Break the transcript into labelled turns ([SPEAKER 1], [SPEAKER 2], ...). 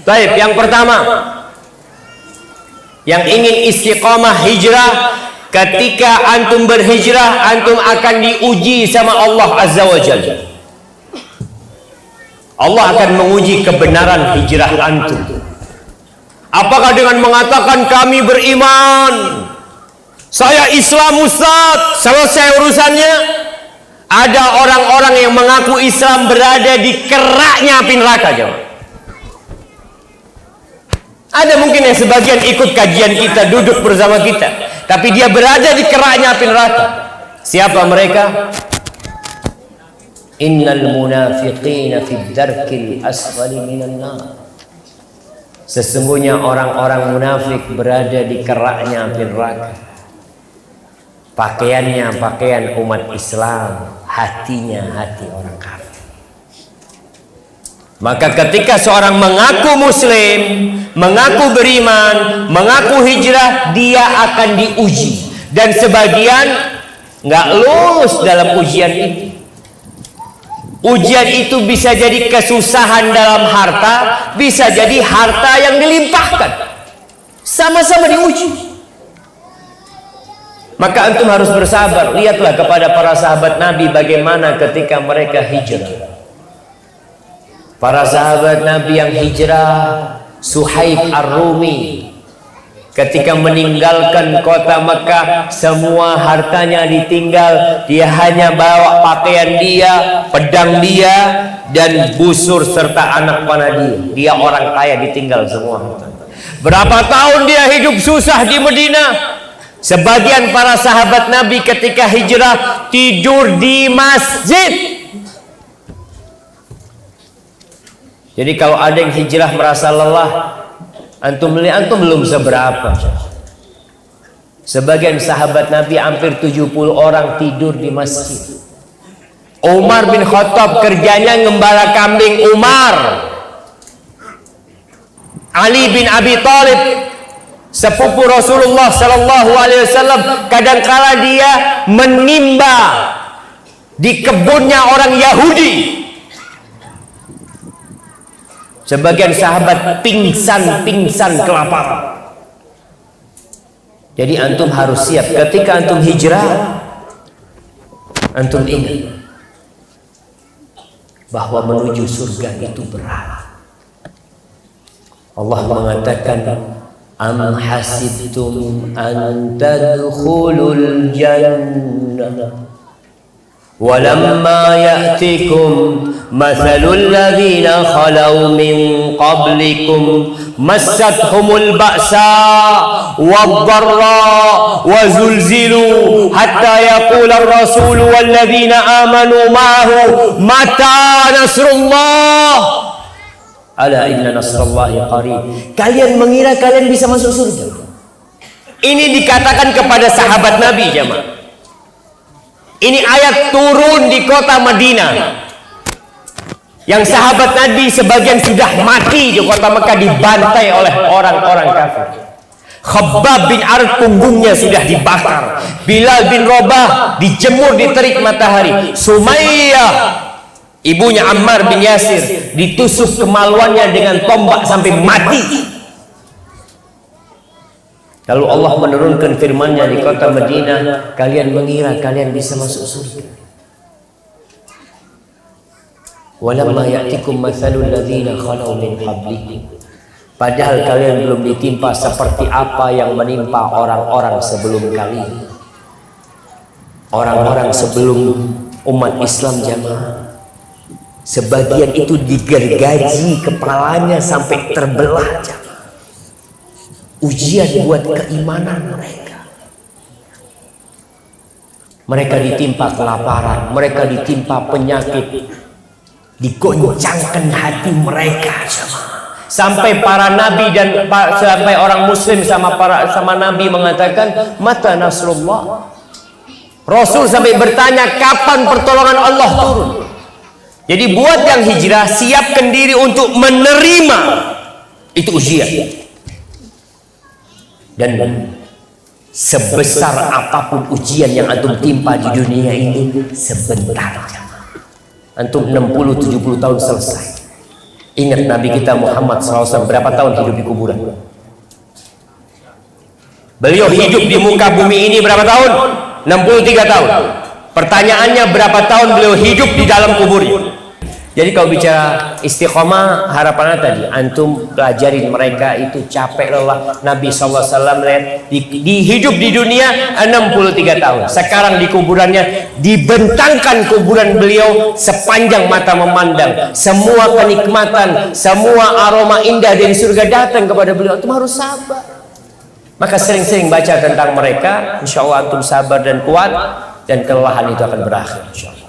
[SPEAKER 1] Baik, yang pertama, yang ingin istiqamah hijrah, ketika antum berhijrah, antum akan diuji sama Allah Azza wa Jalla. Allah akan menguji kebenaran hijrah antum. Apakah dengan mengatakan kami beriman, saya Islam Ustaz, selesai urusannya? Ada orang-orang yang mengaku Islam berada di keraknya api neraka, jemaah. Ada mungkin yang sebagian ikut kajian kita, duduk bersama kita, tapi dia berada di keraknya api neraka. Siapa mereka? Innal munafiqina fid darkil asfali minan nar. Sesungguhnya orang-orang munafik berada di keraknya api neraka. Pakaiannya pakaian umat Islam, hatinya hati orang kafir. Maka ketika seorang mengaku muslim, mengaku beriman, mengaku hijrah, dia akan diuji. Dan sebagian nggak lulus dalam ujian itu. Ujian itu bisa jadi kesusahan dalam harta, bisa jadi harta yang dilimpahkan. Sama-sama diuji. Maka antum harus bersabar. Lihatlah kepada para sahabat Nabi bagaimana ketika mereka hijrah. Para sahabat Nabi yang hijrah, Suhaib Ar-Rumi, ketika meninggalkan kota Mekah, semua hartanya ditinggal. Dia hanya bawa pakaian dia, pedang dia, dan busur serta anak panah dia. Dia orang kaya, ditinggal semua. Berapa tahun dia hidup susah di Madinah. Sebagian para sahabat Nabi ketika hijrah tidur di masjid. Jadi kalau ada yang hijrah merasa lelah, antum belum seberapa. Sebagian sahabat Nabi hampir 70 orang tidur di masjid. Umar bin Khattab kerjanya ngembala kambing Umar. Ali bin Abi Thalib, sepupu Rasulullah Sallallahu Alaihi Wasallam, kadangkala dia menimba di kebunnya orang Yahudi. Sebagian sahabat pingsan kelaparan. Jadi antum harus siap ketika antum hijrah. Antum ingat bahwa menuju surga itu berat. Allah mengatakan, am hasibtum an tadkhulul jannah walamma ya'tikum mathalul ladzina khalau min qablikum massathumul ba'sa wadh-dharra wa zulzilu hatta yaqula ar-rasul wal ladzina amanu ma'ahu mata nasrullah ala inna nasrallahi qarib. Kalian mengira kalian bisa masuk surga? Ini dikatakan kepada sahabat Nabi, jemaah. Ini ayat turun di kota Madinah. Yang sahabat Nabi sebagian sudah mati di kota Mekah, dibantai oleh orang-orang kafir. Khabbab bin Arad punggungnya sudah dibakar. Bilal bin Rabah dijemur di terik matahari. Sumayyah, ibunya Ammar bin Yasir, ditusuk kemaluannya dengan tombak sampai mati. Lalu Allah menurunkan firman-Nya di kota Madinah, kalian mengira kalian bisa masuk surga. Walamma ya'tikum mathalul ladzina khalau min qablikum. Padahal kalian belum ditimpa seperti apa yang menimpa orang-orang sebelum kalian. Orang-orang sebelum umat Islam, jamaah. Sebagian itu digergaji kepalanya sampai terbelah, jamaah. Ujian buat keimanan mereka. Mereka ditimpa kelaparan, mereka ditimpa penyakit, digoncangkan hati mereka, sampai para nabi dan sampai orang muslim sama nabi mengatakan mata nasrullah. Rasul sampai bertanya kapan pertolongan Allah turun. Jadi buat yang hijrah, siapkan diri untuk menerima itu ujian. Dan sebesar apapun ujian yang antum timpa di dunia ini, sebentar, antum 60-70 tahun selesai. Ingat Nabi kita Muhammad SAW berapa tahun hidup di kuburan? Beliau hidup di muka bumi ini berapa tahun? 63 tahun. Pertanyaannya, berapa tahun beliau hidup di dalam kuburnya? Jadi kalau bicara istiqomah, harapannya tadi antum pelajarin mereka itu capek lelah. Nabi SAW di hidup di dunia 63 tahun. Sekarang di kuburannya dibentangkan kuburan beliau sepanjang mata memandang. Semua kenikmatan, semua aroma indah dari surga datang kepada beliau. Antum harus sabar. Maka sering-sering baca tentang mereka. Insya Allah antum sabar dan kuat, dan kelelahan itu akan berakhir. Insya Allah.